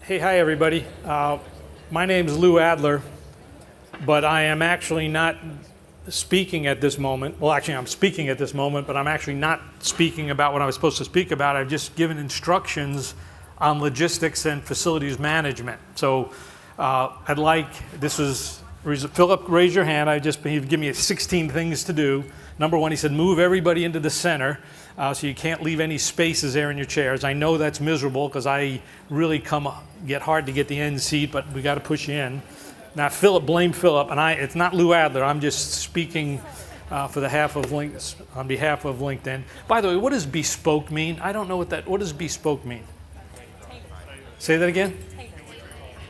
Hey, hi everybody. My name is Lou Adler, but I am actually not speaking at this moment. Well, actually I'm speaking at this moment, but I'm actually not speaking about what I was supposed to speak about. I've just given instructions on logistics and facilities management. So Philip, raise your hand. He gave me 16 things to do. Number one, he said, move everybody into the center. So you can't leave any spaces there in your chairs. I know that's miserable because I really get hard to get the end seat, but we got to push you in. Now, Philip, blame Philip, and it's not Lou Adler. I'm just speaking on behalf of LinkedIn. By the way, what does bespoke mean? I don't know what does bespoke mean? Say that again? Tailored.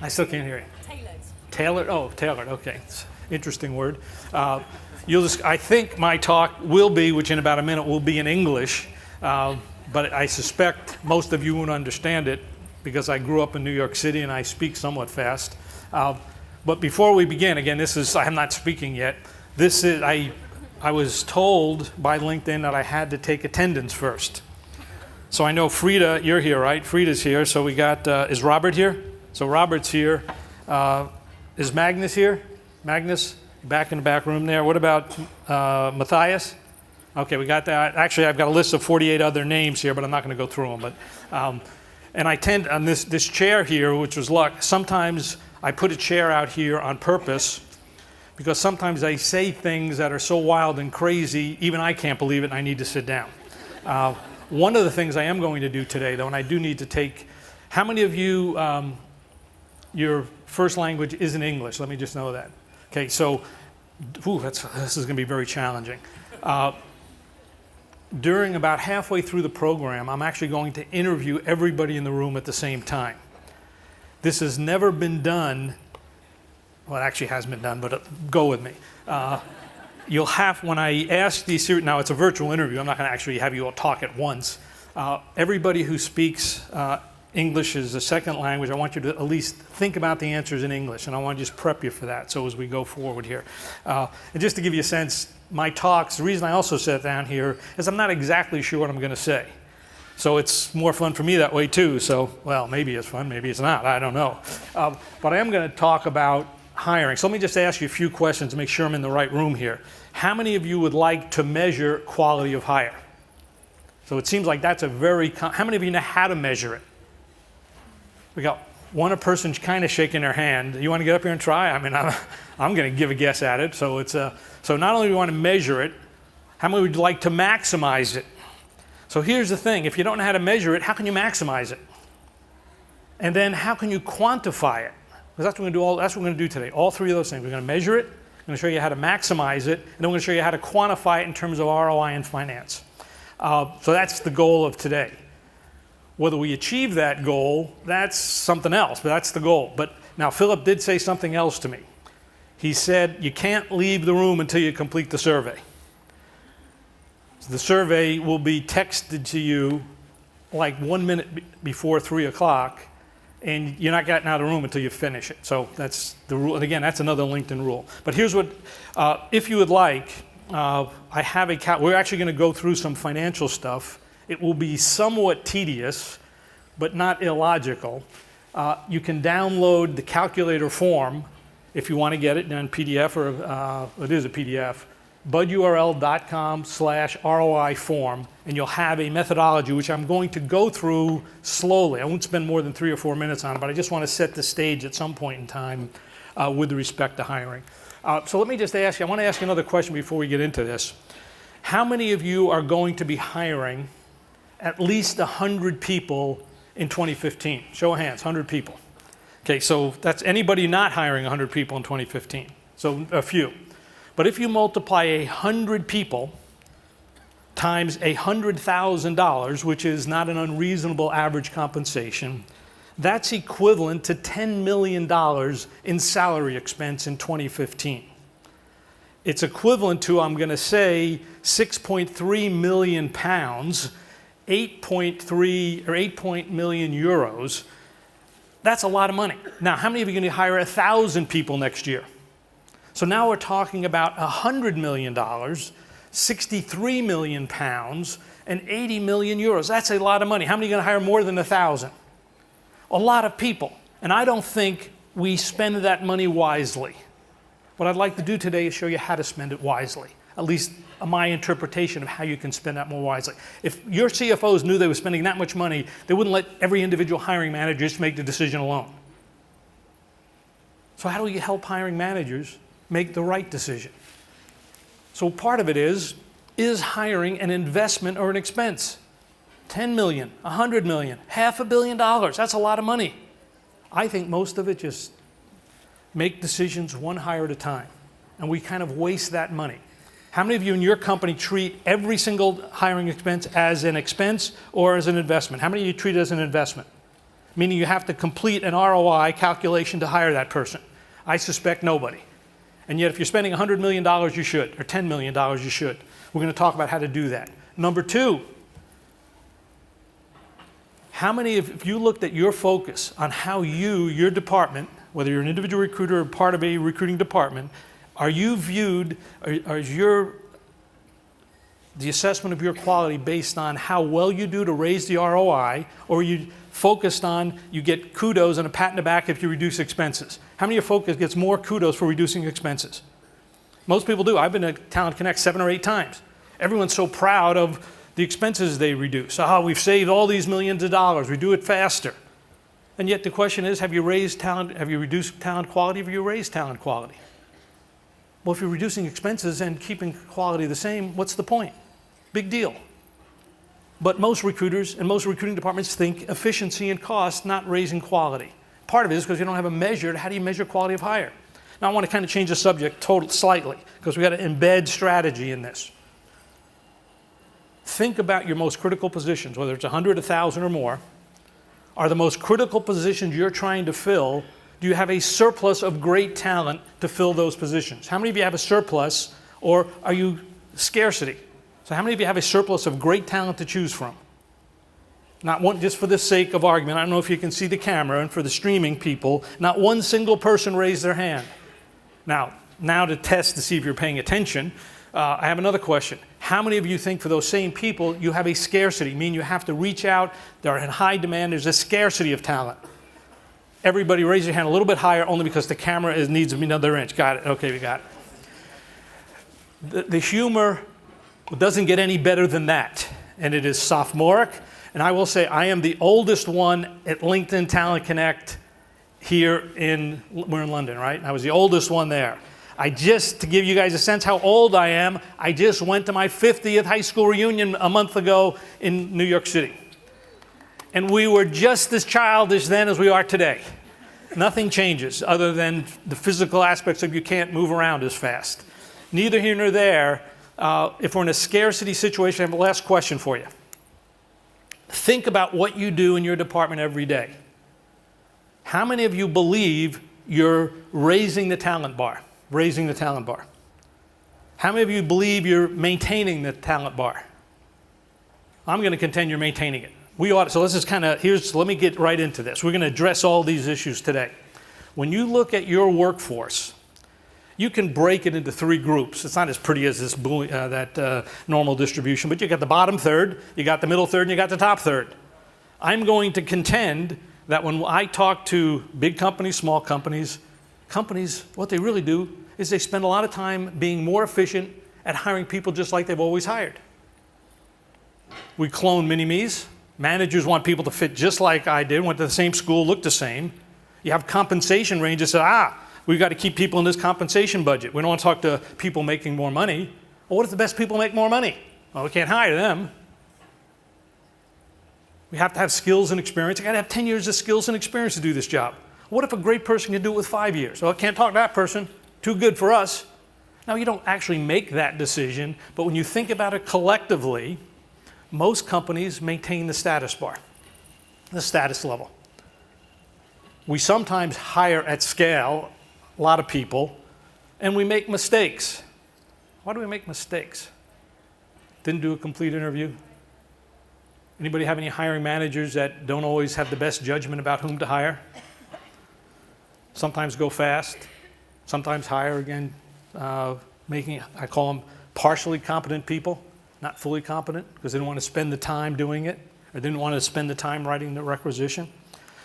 I still can't hear you. Tailored. Tailored. Okay, it's an interesting word. I think my talk will be, which in about a minute will be in English, but I suspect most of you won't understand it because I grew up in New York City and I speak somewhat fast. But before we begin, again, I'm not speaking yet. I was told by LinkedIn that I had to take attendance first. So I know Frida, you're here, right? Frida's here. So we got, is Robert here? So Robert's here. Is Magnus here? Magnus? Back in the back room there. What about Matthias? Okay, we got that. Actually, I've got a list of 48 other names here, but I'm not going to go through them. But and I tend on this chair here, which was luck. Sometimes I put a chair out here on purpose because sometimes I say things that are so wild and crazy, even I can't believe it, and I need to sit down. One of the things I am going to do today, though, and I do need to take. How many of you your first language isn't English? Let me just know that. Okay, so this is going to be very challenging. During about halfway through the program, I'm actually going to interview everybody in the room at the same time. This has never been done. Well, it actually has been done, but go with me. When I ask these, now it's a virtual interview. I'm not going to actually have you all talk at once. Everybody who speaks English is a second language. I want you to at least think about the answers in English, and I want to just prep you for that so as we go forward here. And just to give you a sense, my talks, the reason I also sat down here is I'm not exactly sure what I'm going to say. So it's more fun for me that way too. So, well, maybe it's fun, maybe it's not, I don't know. But I am going to talk about hiring. So let me just ask you a few questions to make sure I'm in the right room here. How many of you would like to measure quality of hire? So it seems like that's how many of you know how to measure it? We got one person kind of shaking their hand. You want to get up here and try? I mean, I'm going to give a guess at it. So so not only do we want to measure it, how many would like to maximize it? So here's the thing. If you don't know how to measure it, how can you maximize it? And then how can you quantify it? Because that's what we're going to do today. All three of those things. We're going to measure it. I'm going to show you how to maximize it. And then we're going to show you how to quantify it in terms of ROI and finance. So that's the goal of today. Whether we achieve that goal, that's something else, but that's the goal. But now Philip did say something else to me. He said, you can't leave the room until you complete the survey. The survey will be texted to you like 1 minute before 3 o'clock, and you're not getting out of the room until you finish it. So that's the rule. And again, that's another LinkedIn rule. But here's what, if you would like, I have we're actually going to go through some financial stuff. It will be somewhat tedious, but not illogical. You can download the calculator form if you want to get it in PDF, or it is a PDF, budurl.com/ROI form, and you'll have a methodology which I'm going to go through slowly. I won't spend more than 3 or 4 minutes on it, but I just want to set the stage at some point in time with respect to hiring. So let me just ask you, I want to ask you another question before we get into this. How many of you are going to be hiring at least 100 people in 2015? Show of hands, 100 people. Okay, so that's anybody not hiring 100 people in 2015. So a few. But if you multiply 100 people times $100,000, which is not an unreasonable average compensation, that's equivalent to $10 million in salary expense in 2015. It's equivalent to, I'm going to say, 6.3 million pounds, 8 million euros. That's a lot of money. Now, how many of you are going to hire 1,000 people next year? So now we're talking about $100 million, 63 million pounds, and 80 million euros. That's a lot of money. How many are going to hire more than 1,000? A lot of people. And I don't think we spend that money wisely. What I'd like to do today is show you how to spend it wisely, at least my interpretation of how you can spend that more wisely. If your CFOs knew they were spending that much money, they wouldn't let every individual hiring manager just make the decision alone. So how do we help hiring managers make the right decision? So part of it is hiring an investment or an expense? 10 million, 100 million, $500 million, that's a lot of money. I think most of it just make decisions one hire at a time, and we kind of waste that money. How many of you in your company treat every single hiring expense as an expense or as an investment? How many of you treat it as an investment? Meaning you have to complete an ROI calculation to hire that person. I suspect nobody. And yet if you're spending $100 million, you should, or $10 million, you should. We're going to talk about how to do that. Number two, how many of, if you looked at your focus on how your department, whether you're an individual recruiter or part of a recruiting department, are you viewed, or is the assessment of your quality based on how well you do to raise the ROI, or are you focused on you get kudos and a pat in the back if you reduce expenses? How many of your focus gets more kudos for reducing expenses? Most people do. I've been at Talent Connect 7 or 8 times. Everyone's so proud of the expenses they reduce. Oh, we've saved all these millions of dollars. We do it faster. And yet the question is, have you reduced talent quality, or have you raised talent quality? Well, if you're reducing expenses and keeping quality the same, what's the point? Big deal. But most recruiters and most recruiting departments think efficiency and cost, not raising quality. Part of it is because you don't have a measure. How do you measure quality of hire? Now I want to kind of change the subject slightly, because we've got to embed strategy in this. Think about your most critical positions, whether it's 100, 1,000 or more. Are the most critical positions you're trying to fill, do you have a surplus of great talent to fill those positions? How many of you have a surplus, or are you scarcity? So how many of you have a surplus of great talent to choose from? Not one, just for the sake of argument. I don't know if you can see the camera, and for the streaming people, not one single person raised their hand. Now to test to see if you're paying attention, I have another question. How many of you think for those same people you have a scarcity, meaning you have to reach out, they're in high demand, there's a scarcity of talent? Everybody raise your hand a little bit higher, only because the camera needs another inch. Got it, okay, we got it. The humor doesn't get any better than that, and it is sophomoric. And I will say I am the oldest one at LinkedIn Talent Connect here we're in London, right? I was the oldest one there. To give you guys a sense how old I am, I just went to my 50th high school reunion a month ago in New York City. And we were just as childish then as we are today. Nothing changes other than the physical aspects of you can't move around as fast. Neither here nor there. If we're in a scarcity situation, I have a last question for you. Think about what you do in your department every day. How many of you believe you're raising the talent bar? Raising the talent bar. How many of you believe you're maintaining the talent bar? I'm going to contend you're maintaining it. We ought to, so let's just let me get right into this. We're going to address all these issues today. When you look at your workforce, you can break it into 3 groups. It's not as pretty as this normal distribution, but you got the bottom third, you got the middle third, and you got the top third. I'm going to contend that when I talk to big companies, small companies, what they really do is they spend a lot of time being more efficient at hiring people just like they've always hired. We clone mini-me's. Managers want people to fit just like I did, went to the same school, looked the same. You have compensation ranges that we've got to keep people in this compensation budget. We don't want to talk to people making more money. Well, what if the best people make more money? Well, we can't hire them. We have to have skills and experience. I got to have 10 years of skills and experience to do this job. What if a great person can do it with 5 years? Well, I can't talk to that person. Too good for us. Now, you don't actually make that decision, but when you think about it collectively, most companies maintain the status bar, the status level. We sometimes hire at scale a lot of people, and we make mistakes. Why do we make mistakes? Didn't do a complete interview. Anybody have any hiring managers that don't always have the best judgment about whom to hire? Sometimes go fast, sometimes hire again, I call them partially competent people, not fully competent, because they didn't want to spend the time doing it, or didn't want to spend the time writing the requisition.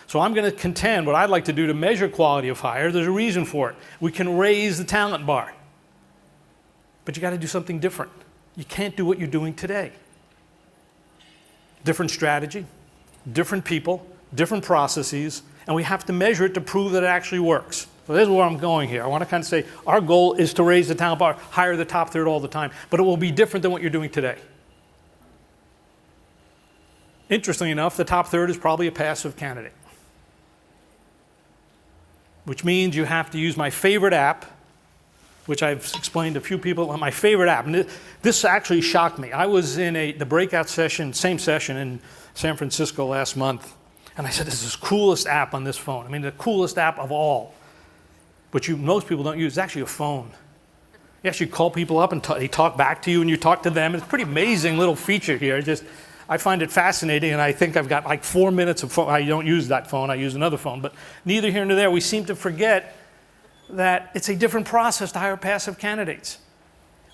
So I'm going to contend what I'd like to do to measure quality of hire. There's a reason for it. We can raise the talent bar. But you got to do something different. You can't do what you're doing today. Different strategy, different people, different processes, and we have to measure it to prove that it actually works. So this is where I'm going here. I want to kind of say our goal is to raise the talent bar, hire the top third all the time, but it will be different than what you're doing today. Interestingly enough, the top third is probably a passive candidate, which means you have to use my favorite app, which I've explained to a few people, my favorite app. And this actually shocked me. I was in the breakout session, same session in San Francisco last month, and I said, this is the coolest app on this phone. I mean, the coolest app of all. But most people don't use. It's actually a phone. You actually call people up and they talk back to you and you talk to them. It's a pretty amazing little feature here. I find it fascinating, and I think I've got like 4 minutes of phone. I don't use that phone. I use another phone. But neither here nor there. We seem to forget that it's a different process to hire passive candidates.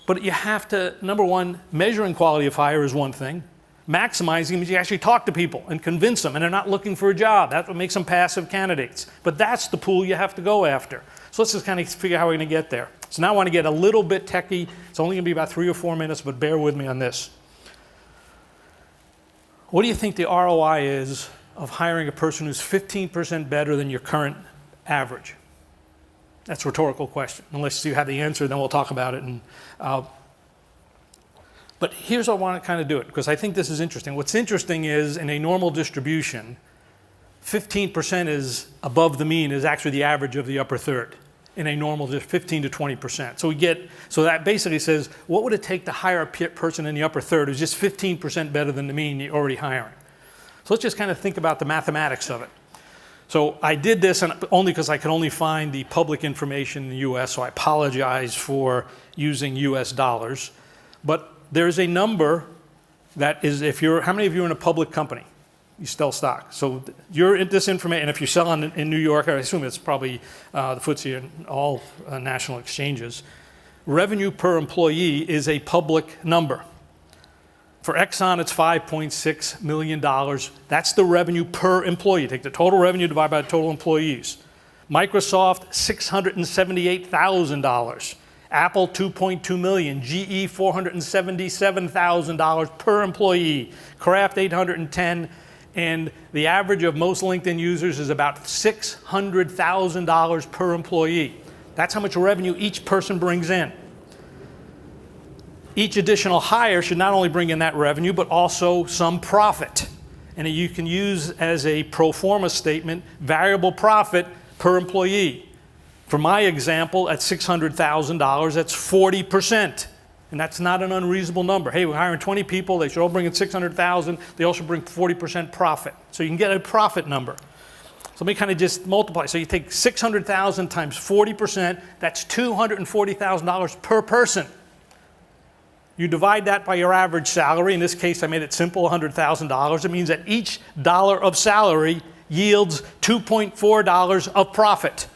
But you have to, number one, measuring quality of hire is one thing. Maximizing means you actually talk to people and convince them, and they're not looking for a job. That's what makes them passive candidates. But that's the pool you have to go after. So let's just kind of figure out how we're going to get there. So now I want to get a little bit techie. It's only going to be about 3 or 4 minutes, but bear with me on this. What do you think the ROI is of hiring a person who's 15% better than your current average? That's a rhetorical question. Unless you have the answer, then we'll talk about it. But here's how I want to kind of do it, because I think this is interesting. What's interesting is in a normal distribution, 15% is above the mean, is actually the average of the upper third. In a normal, just 15 to 20%. So that basically says, what would it take to hire a person in the upper third who's just 15% better than the mean you're already hiring? So let's just kind of think about the mathematics of it. So I did this only because I could only find the public information in the US, so I apologize for using US dollars. But there's a number that is, how many of you are in a public company? You sell stock. So you're in this information, and if you sell in New York, I assume it's probably the FTSE and all national exchanges, revenue per employee is a public number. For Exxon, it's $5.6 million. That's the revenue per employee. Take the total revenue divided by the total employees. Microsoft, $678,000. Apple, $2.2 million. GE, $477,000 per employee. Kraft, $810,000. And the average of most LinkedIn users is about $600,000 per employee. That's how much revenue each person brings in. Each additional hire should not only bring in that revenue, but also some profit. And you can use as a pro forma statement, variable profit per employee. For my example, at $600,000, that's 40%. And that's not an unreasonable number. Hey, we're hiring 20 people. They should all bring in $600,000. They all should bring 40% profit. So you can get a profit number. So let me kind of just multiply. So you take $600,000 times 40%. That's $240,000 per person. You divide that by your average salary. In this case, I made it simple, $100,000. It means that each dollar of salary yields $2.4 of profit.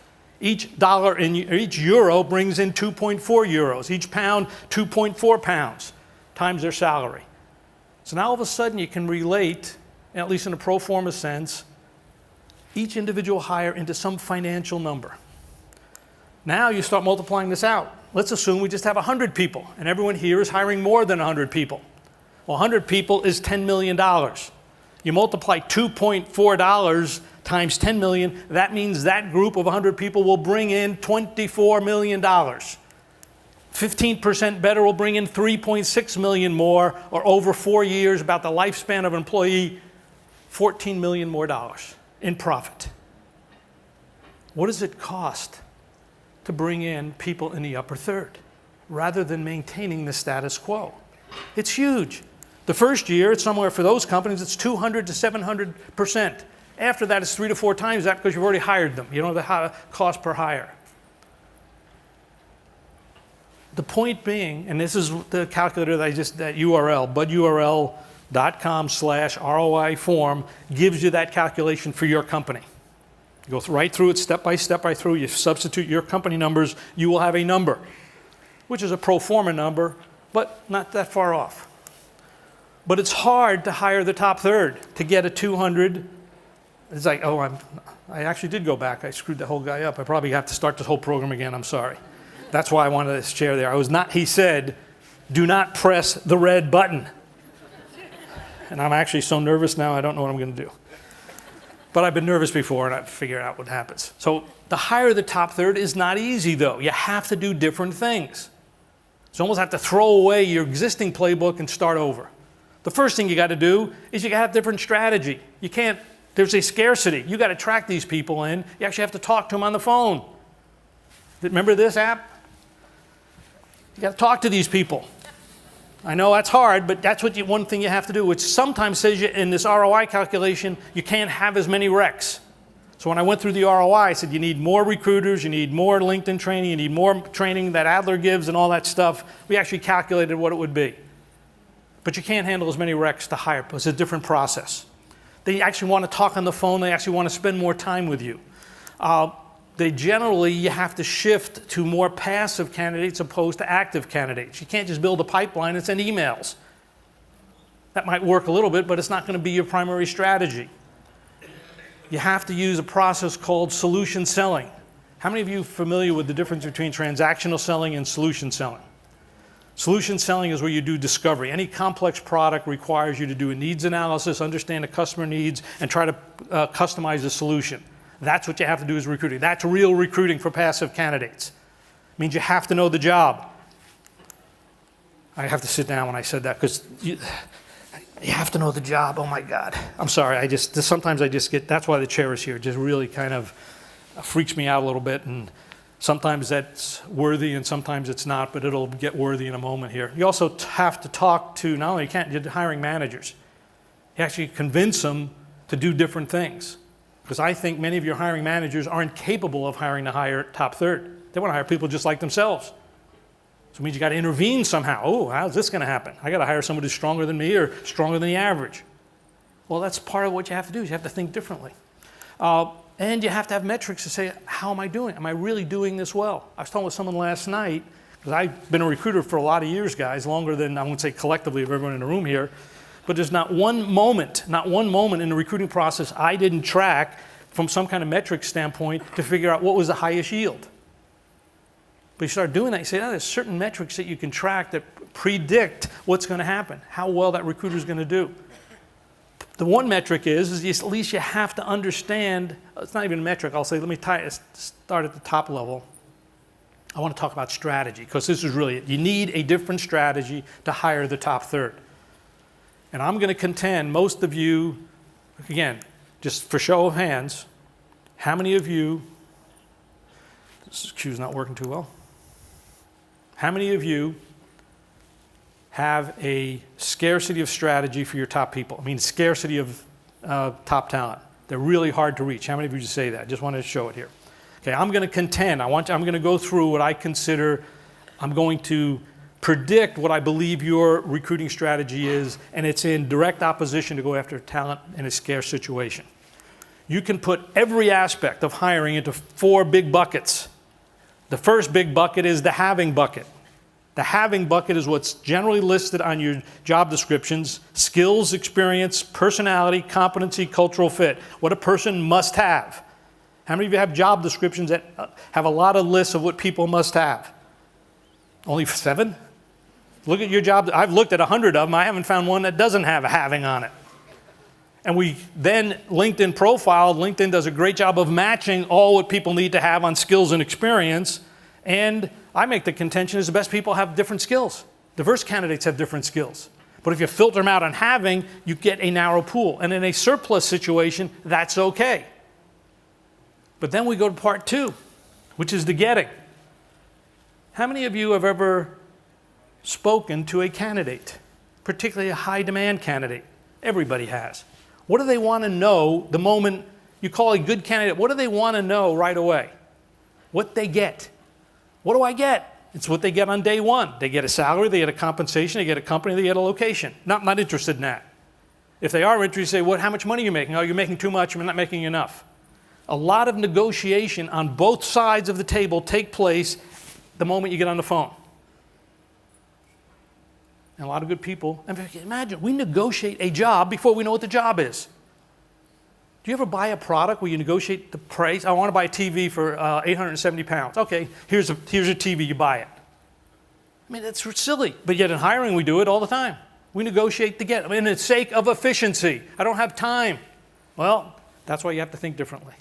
Each euro brings in 2.4 euros. Each pound, 2.4 pounds times their salary. So now all of a sudden you can relate, at least in a pro forma sense, each individual hire into some financial number. Now you start multiplying this out. Let's assume we just have 100 people, and everyone here is hiring more than 100 people. Well, 100 people is $10 million. You multiply $2.4 times 10 million, that means that group of 100 people will bring in $24 million. 15% better will bring in $3.6 million more, or over 4 years, about the lifespan of an employee, $14 million more in profit. What does it cost to bring in people in the upper third rather than maintaining the status quo? It's huge. The first year, it's somewhere for those companies, it's 200 to 700%. After that, it's 3 to 4 times that because you've already hired them. You don't have the cost per hire. The point being, and this is the calculator that that URL, budurl.com/ROI form gives you that calculation for your company. You go right through it step by step right through. You substitute your company numbers, you will have a number, which is a pro forma number, but not that far off. But it's hard to hire the top third to get a 200 It's like, oh, I actually did go back. I screwed the whole guy up. I probably have to start this whole program again. I'm sorry. That's why I wanted this chair there. He said, do not press the red button. And I'm actually so nervous now, I don't know what I'm going to do. But I've been nervous before, and I've figured out what happens. So to hire the top third is not easy, though. You have to do different things. So you almost have to throw away your existing playbook and start over. The first thing you got to do is you got to have different strategy. You can't, there's a scarcity. You got to track these people in. You actually have to talk to them on the phone. Remember this app? You got to talk to these people. I know that's hard, but that's one thing you have to do, which sometimes says in this ROI calculation, you can't have as many recs. So when I went through the ROI, I said you need more recruiters, you need more LinkedIn training, you need more training that Adler gives and all that stuff. We actually calculated what it would be. But you can't handle as many recs to hire. It's a different process. They actually want to talk on the phone. They actually want to spend more time with you. You have to shift to more passive candidates opposed to active candidates. You can't just build a pipeline and send emails. That might work a little bit, but it's not going to be your primary strategy. You have to use a process called solution selling. How many of you are familiar with the difference between transactional selling and solution selling? Solution selling is where you do discovery. Any complex product requires you to do a needs analysis, understand the customer needs, and try to customize the solution. That's what you have to do as recruiting. That's real recruiting for passive candidates. It means you have to know the job. I have to sit down when I said that because you have to know the job. Oh my God. I'm sorry. Sometimes I just get, that's why the chair is here. It just really kind of freaks me out a little bit. And sometimes that's worthy and sometimes it's not, but it'll get worthy in a moment here. You also have to talk to, not only you're hiring managers, you actually convince them to do different things. Because I think many of your hiring managers aren't capable of hiring the higher top third. They want to hire people just like themselves. So it means you got to intervene somehow. Oh, how's this going to happen? I got to hire somebody who's stronger than me or stronger than the average. Well, that's part of what you have to do is you have to think differently. And you have to have metrics to say, how am I doing? Am I really doing this well? I was talking with someone last night, because I've been a recruiter for a lot of years, guys, longer than I won't say collectively of everyone in the room here. But there's not one moment in the recruiting process I didn't track from some kind of metric standpoint to figure out what was the highest yield. But you start doing that, you say, there's certain metrics that you can track that predict what's going to happen, how well that recruiter is going to do. The one metric is at least you have to understand, it's not even a metric, I'll say, let me start at the top level. I want to talk about strategy, because this is really it. You need a different strategy to hire the top third. And I'm going to contend most of you, again, just for show of hands, how many of you, this cue's not working too well, how many of you have a scarcity of strategy for your top people? I mean, scarcity of top talent. They're really hard to reach. How many of you just say that? I just wanted to show it here. Okay, I'm going to contend. I'm going to go through what I consider, I'm going to predict what I believe your recruiting strategy is, and it's in direct opposition to go after talent in a scarce situation. You can put every aspect of hiring into 4 big buckets. The first big bucket is the having bucket. The having bucket is what's generally listed on your job descriptions: skills, experience, personality, competency, cultural fit. What a person must have. How many of you have job descriptions that have a lot of lists of what people must have? Only 7? Look at your job. I've looked at 100 of them. I haven't found one that doesn't have a having on it. And we then LinkedIn profile. LinkedIn does a great job of matching all what people need to have on skills and experience. And I make the contention is the best people have different skills. Diverse candidates have different skills. But if you filter them out on having, you get a narrow pool. And in a surplus situation, that's okay. But then we go to part 2, which is the getting. How many of you have ever spoken to a candidate, particularly a high demand candidate? Everybody has. What do they want to know the moment you call a good candidate? What do they want to know right away? What they get. What do I get? It's what they get on day one. They get a salary, they get a compensation, they get a company, they get a location. Not interested in that. If they are interested, you say, well, how much money are you making? Oh, you're making too much, you're not making enough. A lot of negotiation on both sides of the table take place the moment you get on the phone. And a lot of good people, imagine, we negotiate a job before we know what the job is. Do you ever buy a product where you negotiate the price? I want to buy a TV for 870 pounds. Okay, here's a TV, you buy it. I mean, that's silly, but yet in hiring we do it all the time. We negotiate to get, in the sake of efficiency. I don't have time. Well, that's why you have to think differently.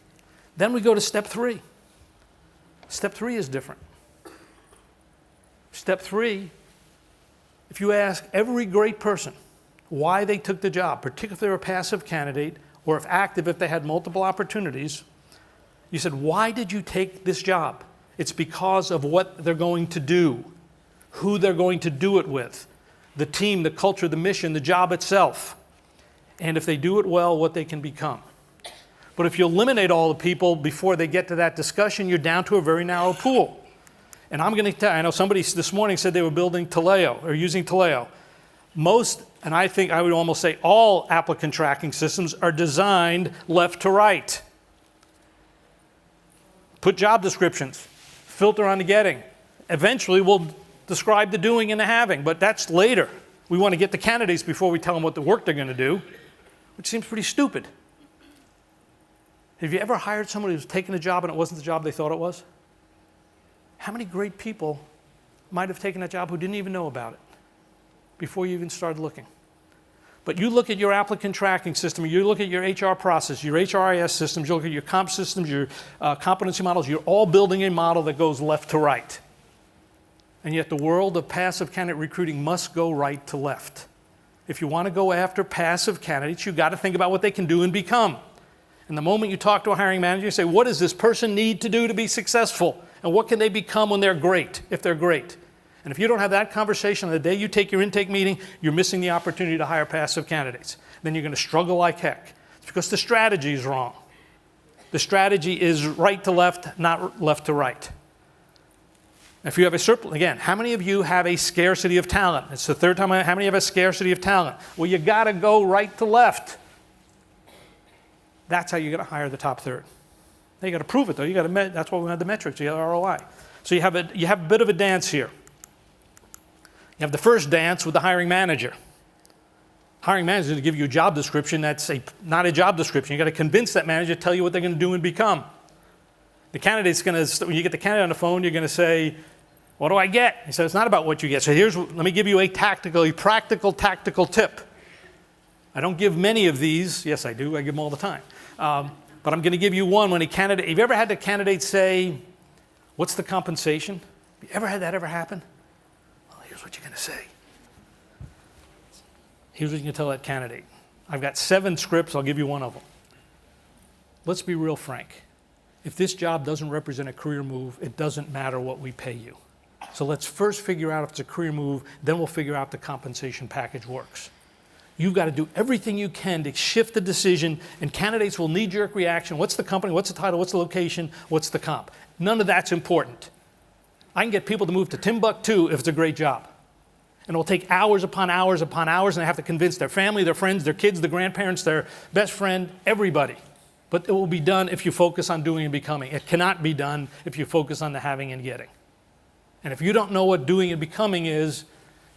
Then we go to step 3. Step 3 is different. Step 3, if you ask every great person why they took the job, particularly if they're a passive candidate, or if active, if they had multiple opportunities, you said, why did you take this job? It's because of what they're going to do, who they're going to do it with, the team, the culture, the mission, the job itself, and if they do it well, what they can become. But if you eliminate all the people before they get to that discussion, you're down to a very narrow pool. And I'm going to tell you, I know somebody this morning said they were building Taleo, or using Taleo. Most, and I think I would almost say all applicant tracking systems are designed left to right. Put job descriptions, filter on the getting. Eventually we'll describe the doing and the having, but that's later. We want to get the candidates before we tell them what the work they're going to do, which seems pretty stupid. Have you ever hired somebody who's taken a job and it wasn't the job they thought it was? How many great people might have taken that job who didn't even know about it before you even started looking? But you look at your applicant tracking system, you look at your HR process, your HRIS systems, you look at your comp systems, your competency models, you're all building a model that goes left to right. And yet the world of passive candidate recruiting must go right to left. If you want to go after passive candidates, you've got to think about what they can do and become. And the moment you talk to a hiring manager, you say, what does this person need to do to be successful? And what can they become when they're great, if they're great? And if you don't have that conversation on the day you take your intake meeting, you're missing the opportunity to hire passive candidates. Then you're going to struggle like heck. It's because the strategy is wrong. The strategy is right to left, not left to right. If you have a surplus, again, how many of you have a scarcity of talent? It's the third time, how many have a scarcity of talent? Well, you got to go right to left. That's how you're going to hire the top third. Now you got to prove it, though. That's why we have the metrics. You got ROI. So you have a bit of a dance here. You have the first dance with the hiring manager. Hiring manager is going to give you a job description that's not a job description. You got to convince that manager to tell you what they're going to do and become. The candidate's going to, when you get the candidate on the phone, you're going to say, what do I get? He said, it's not about what you get. So let me give you a practical tactical tip. I don't give many of these. Yes, I do. I give them all the time. But I'm going to give you one when a candidate, have you ever had the candidate say, what's the compensation? Have you ever had that ever happen? Well, here's what you're going to say. Here's what you can tell that candidate. I've got 7 scripts. I'll give you one of them. Let's be real frank. If this job doesn't represent a career move, it doesn't matter what we pay you. So let's first figure out if it's a career move, then we'll figure out if the compensation package works. You've got to do everything you can to shift the decision, and candidates will knee-jerk reaction. What's the company? What's the title? What's the location? What's the comp? None of that's important. I can get people to move to Timbuktu if it's a great job. And it will take hours upon hours upon hours, and they have to convince their family, their friends, their kids, their grandparents, their best friend, everybody. But it will be done if you focus on doing and becoming. It cannot be done if you focus on the having and getting. And if you don't know what doing and becoming is,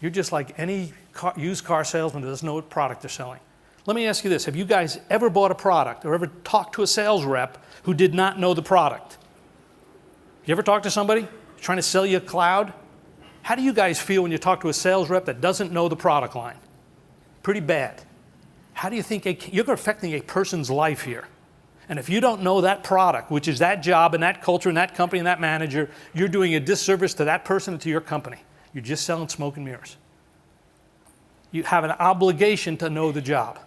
you're just like any used car salesman that doesn't know what product they're selling. Let me ask you this. Have you guys ever bought a product or ever talked to a sales rep who did not know the product? You ever talk to somebody trying to sell you a cloud? How do you guys feel when you talk to a sales rep that doesn't know the product line? Pretty bad. How do you think you're affecting a person's life here? And if you don't know that product, which is that job and that culture and that company and that manager, you're doing a disservice to that person and to your company. You're just selling smoke and mirrors. You have an obligation to know the job.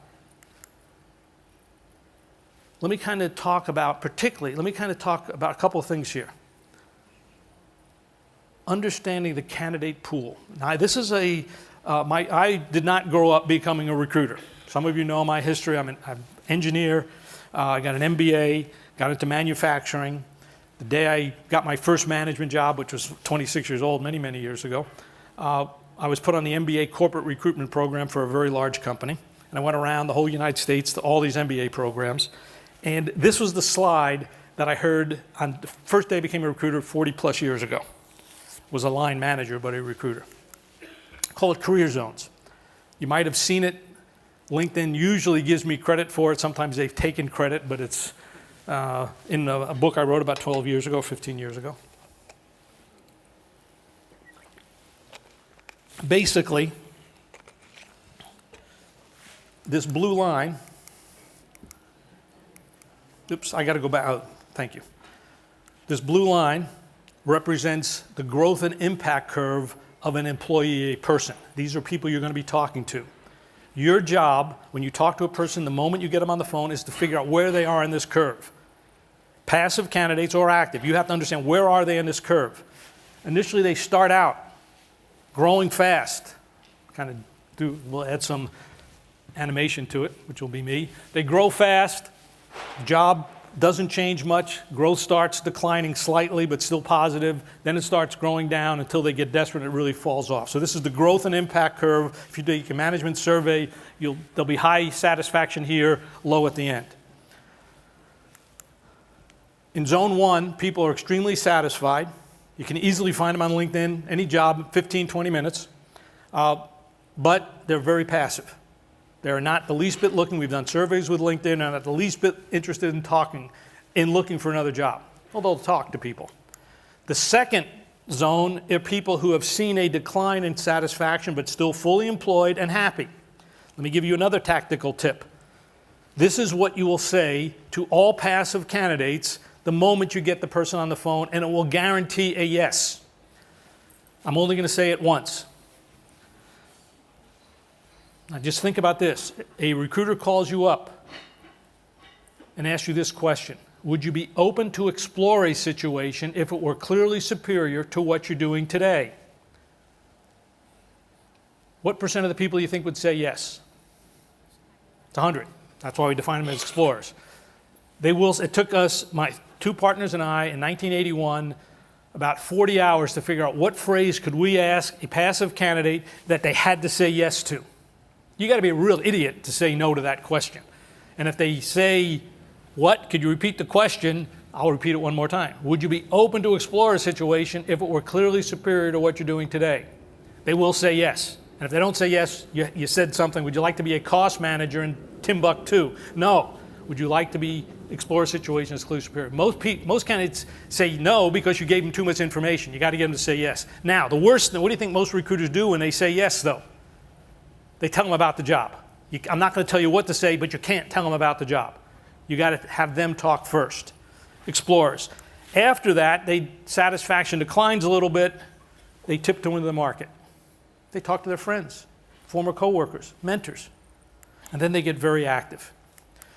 Let me kind of talk about a couple of things here. Understanding the candidate pool. Now, this is I did not grow up becoming a recruiter. Some of you know my history. I'm an engineer. I got an MBA, got into manufacturing. The day I got my first management job, which was 26 years old, many, many years ago, I was put on the MBA corporate recruitment program for a very large company. And I went around the whole United States to all these MBA programs. And this was the slide that I heard on the first day I became a recruiter 40 plus years ago. Was a line manager, but a recruiter. Call it career zones. You might have seen it LinkedIn usually gives me credit for it. Sometimes they've taken credit, but it's in a book I wrote about 12 years ago, 15 years ago. Basically, this blue line, oops, I got to go back. Oh, thank you. This blue line represents the growth and impact curve of an employee, a person. These are people you're going to be talking to. Your job, when you talk to a person, the moment you get them on the phone, is to figure out where they are in this curve. Passive candidates or active, you have to understand where are they in this curve. Initially, they start out growing fast. We'll add some animation to it, which will be me. They grow fast, job doesn't change much, growth starts declining slightly, but still positive, then it starts growing down until they get desperate and it really falls off. So this is the growth and impact curve. If you take a management survey, there'll be high satisfaction here, low at the end. In zone 1, people are extremely satisfied. You can easily find them on LinkedIn, any job, 15, 20 minutes, but they're very passive. They're not the least bit looking. We've done surveys with LinkedIn, and not the least bit interested in looking for another job. Well, they'll talk to people. The second zone are people who have seen a decline in satisfaction but still fully employed and happy. Let me give you another tactical tip. This is what you will say to all passive candidates the moment you get the person on the phone, and it will guarantee a yes. I'm only going to say it once. Now just think about this. A recruiter calls you up and asks you this question. Would you be open to explore a situation if it were clearly superior to what you're doing today? What percent of the people you think would say yes? It's 100. That's why we define them as explorers. It took us, my 2 partners and I, in 1981, about 40 hours to figure out what phrase could we ask a passive candidate that they had to say yes to. You got to be a real idiot to say no to that question. And if they say, what? Could you repeat the question? I'll repeat it one more time. Would you be open to explore a situation if it were clearly superior to what you're doing today? They will say yes. And if they don't say yes, you said something. Would you like to be a cost manager in Timbuktu? No. Would you like to explore a situation that's clearly superior? Most candidates say no because you gave them too much information. You got to get them to say yes. Now, what do you think most recruiters do when they say yes, though? They tell them about the job. I'm not going to tell you what to say, but you can't tell them about the job. You got to have them talk first. Explorers. After that, satisfaction declines a little bit. They tiptoe into the market. They talk to their friends, former coworkers, mentors, and then they get very active.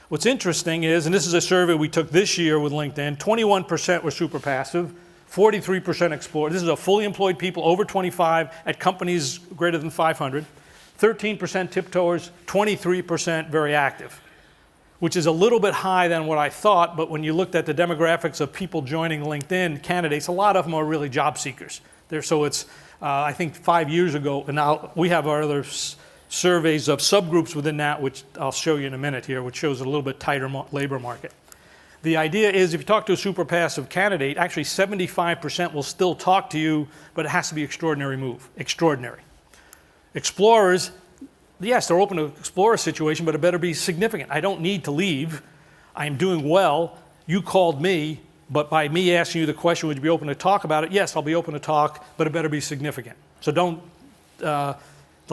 What's interesting is, and this is a survey we took this year with LinkedIn, 21% were super passive, 43% explore. This is a fully employed people over 25 at companies greater than 500. 13% tiptoers, 23% very active, which is a little bit high than what I thought, but when you looked at the demographics of people joining LinkedIn candidates, a lot of them are really job seekers. So it's, I think 5 years ago, and now we have our other surveys of subgroups within that, which I'll show you in a minute here, which shows a little bit tighter labor market. The idea is if you talk to a super passive candidate, actually 75% will still talk to you, but it has to be extraordinary move, extraordinary. Explorers, yes, they're open to explore a situation, but it better be significant. I don't need to leave. I am doing well. You called me, but by me asking you the question, would you be open to talk about it? Yes, I'll be open to talk, but it better be significant. So the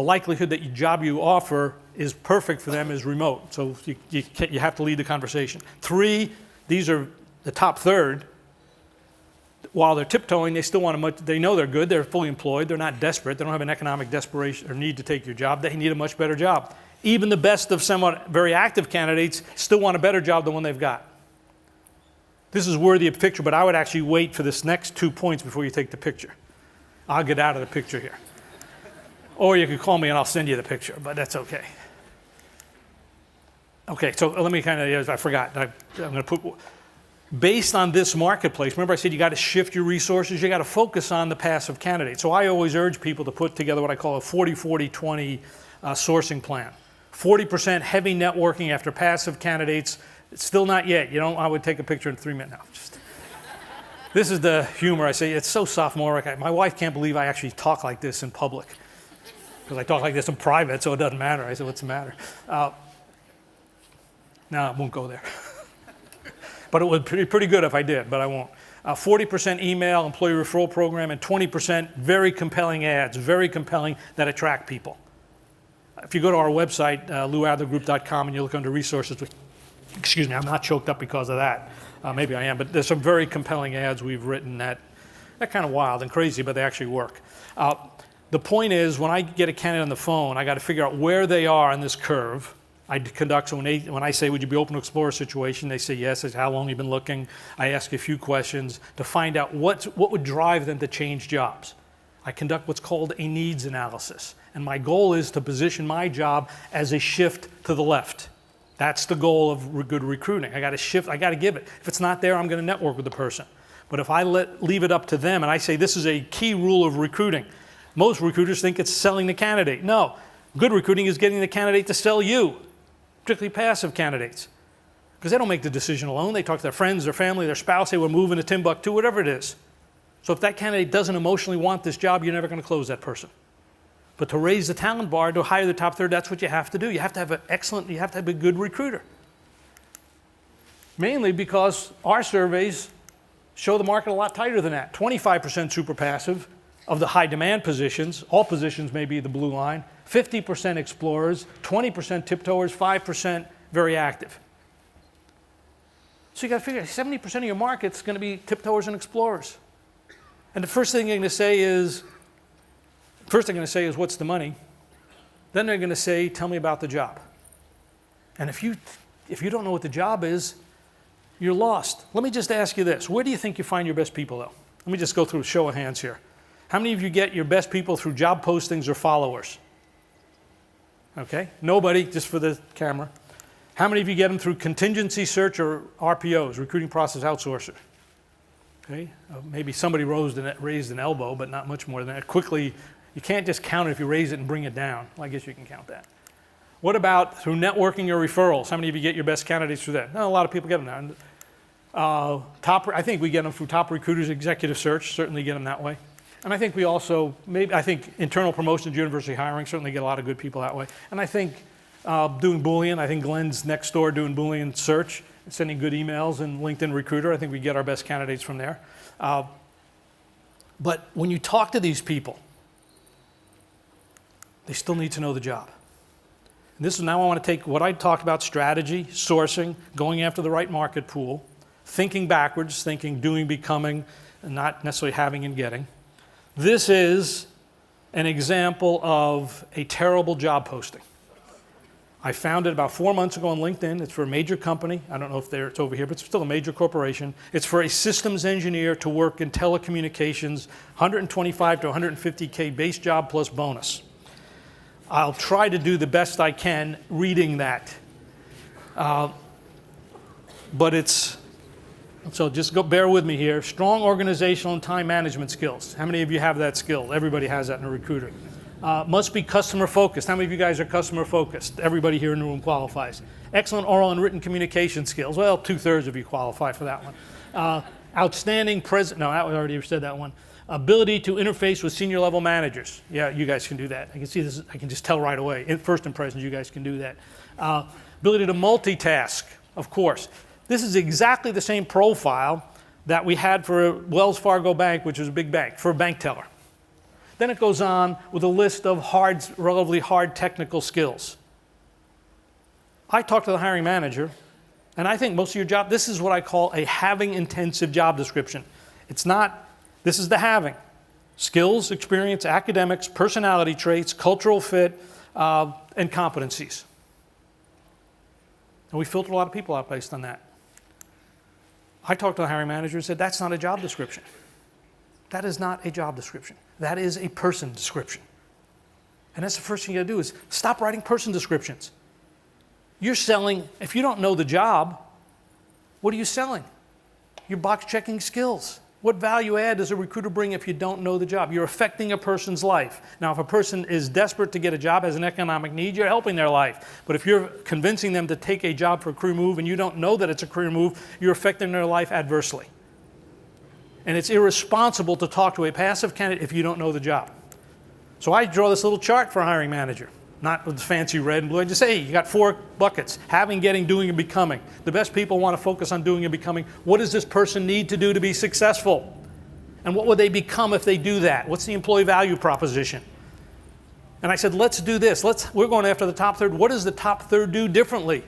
likelihood that the job you offer is perfect for them is remote. So you have to lead the conversation. 3, these are the top third. While they're tiptoeing, they still want they know they're good, they're fully employed, they're not desperate, they don't have an economic desperation or need to take your job, they need a much better job. Even the best of somewhat very active candidates still want a better job than one they've got. This is worthy of picture, but I would actually wait for this next 2 points before you take the picture. I'll get out of the picture here. Or you can call me and I'll send you the picture, but that's okay. Okay, so let me I forgot. I'm going to put, based on this marketplace, remember I said you got to shift your resources, you got to focus on the passive candidate. So I always urge people to put together what I call a 40-40-20 sourcing plan. 40% heavy networking after passive candidates. It's still not yet. I would take a picture in 3 minutes now. This is the humor. I say it's so sophomoric. My wife can't believe I actually talk like this in public. Because I talk like this in private, so it doesn't matter. I said, what's the matter? No, I won't go there. But it would be pretty good if I did, but I won't. 40% email, employee referral program, and 20% very compelling ads, very compelling that attract people. If you go to our website, louadlergroup.com, and you look under resources, excuse me, I'm not choked up because of that. Maybe I am, but there's some very compelling ads we've written that are kind of wild and crazy, but they actually work. The point is, when I get a candidate on the phone, I got to figure out where they are on this curve. I conduct, so when I say, would you be open to explore a situation, they say yes. I say, how long have you been looking? I ask a few questions to find out what would drive them to change jobs. I conduct what's called a needs analysis. And my goal is to position my job as a shift to the left. That's the goal of good recruiting. I got to shift, I got to give it. If it's not there, I'm going to network with the person. But if I leave it up to them and I say this is a key rule of recruiting, most recruiters think it's selling the candidate. No, good recruiting is getting the candidate to sell you, particularly passive candidates. Because they don't make the decision alone. They talk to their friends, their family, their spouse, they will move into Timbuktu, whatever it is. So if that candidate doesn't emotionally want this job, you're never going to close that person. But to raise the talent bar, to hire the top third, that's what you have to do. You have to have you have to have a good recruiter. Mainly because our surveys show the market a lot tighter than that. 25% super passive of the high demand positions, all positions may be the blue line, 50% explorers, 20% tiptoers, 5% very active. So you got to figure 70% of your market's going to be tiptoers and explorers. And the first thing they're going to say is, what's the money? Then they're going to say, tell me about the job. And if you don't know what the job is, you're lost. Let me just ask you this. Where do you think you find your best people, though? Let me just go through a show of hands here. How many of you get your best people through job postings or followers? Okay, nobody, just for the camera. How many of you get them through contingency search or RPOs, recruiting process outsourcer? Okay, maybe somebody raised an elbow, but not much more than that. Quickly, you can't just count it if you raise it and bring it down. Well, I guess you can count that. What about through networking or referrals? How many of you get your best candidates through that? No, a lot of people get them now. I think we get them through top recruiters, executive search, certainly get them that way. And I think we also, I think internal promotions, university hiring, certainly get a lot of good people that way. And I think doing Boolean, I think Glenn's next door doing Boolean search, sending good emails and LinkedIn Recruiter, I think we get our best candidates from there. But when you talk to these people, they still need to know the job. And this is now I want to take what I talked about, strategy, sourcing, going after the right market pool, thinking backwards, thinking, doing, becoming, and not necessarily having and getting. This is an example of a terrible job posting. I found it about 4 months ago on LinkedIn. It's for a major company. I don't know if it's over here, but it's still a major corporation. It's for a systems engineer to work in telecommunications, 125 to 150K base job plus bonus. I'll try to do the best I can reading that. But it's, so just bear with me here. Strong organizational and time management skills. How many of you have that skill? Everybody has that in a recruiter. Must be customer focused. How many of you guys are customer focused? Everybody here in the room qualifies. Excellent oral and written communication skills. Well, 2/3 of you qualify for that one. Outstanding no, I already said that one. Ability to interface with senior level managers. Yeah, you guys can do that. I can see this, I can just tell right away. In first impressions, you guys can do that. Ability to multitask, of course. This is exactly the same profile that we had for Wells Fargo Bank, which was a big bank, for a bank teller. Then it goes on with a list of relatively hard technical skills. I talked to the hiring manager, and I think most of your job, this is what I call a having intensive job description. It's not, this is the having. Skills, experience, academics, personality traits, cultural fit, and competencies. And we filter a lot of people out based on that. I talked to the hiring manager and said, that's not a job description. That is not a job description. That is a person description. And that's the first thing you gotta do is stop writing person descriptions. You're selling, if you don't know the job, what are you selling? You're box checking skills. What value add does a recruiter bring if you don't know the job? You're affecting a person's life. Now, if a person is desperate to get a job, has an economic need, you're helping their life. But if you're convincing them to take a job for a career move and you don't know that it's a career move, you're affecting their life adversely. And it's irresponsible to talk to a passive candidate if you don't know the job. So I draw this little chart for a hiring manager, not with fancy red and blue. I just say, hey, you got 4 buckets: having, getting, doing, and becoming. The best people want to focus on doing and becoming. What does this person need to do to be successful? And what would they become if they do that? What's the employee value proposition? And I said, let's do this. We're going after the top third. What does the top third do differently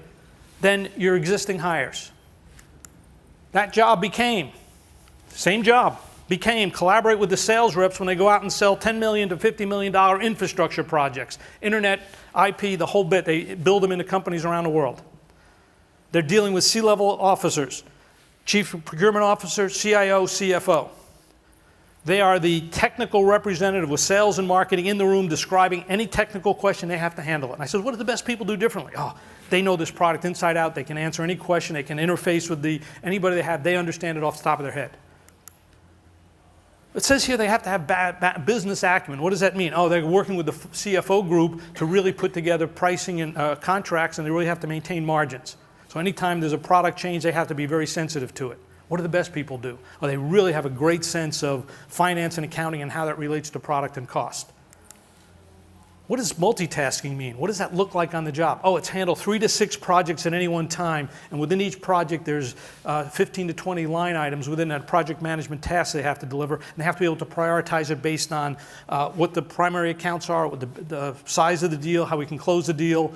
than your existing hires? That job became, same job, became collaborate with the sales reps when they go out and sell $10 million to $50 million infrastructure projects, internet, IP, the whole bit. They build them into companies around the world. They're dealing with C-level officers, chief procurement officer, CIO, CFO. They are the technical representative with sales and marketing in the room describing any technical question they have to handle it. And I said, what do the best people do differently? Oh, they know this product inside out. They can answer any question. They can interface with anybody they have. They understand it off the top of their head. It says here they have to have business acumen. What does that mean? Oh, they're working with the CFO group to really put together pricing and contracts, and they really have to maintain margins. So anytime there's a product change, they have to be very sensitive to it. What do the best people do? Oh, they really have a great sense of finance and accounting and how that relates to product and cost. What does multitasking mean? What does that look like on the job? Oh, it's handle 3 to 6 projects at any one time, and within each project there's 15 to 20 line items within that project management task they have to deliver, and they have to be able to prioritize it based on what the primary accounts are, what the size of the deal, how we can close the deal.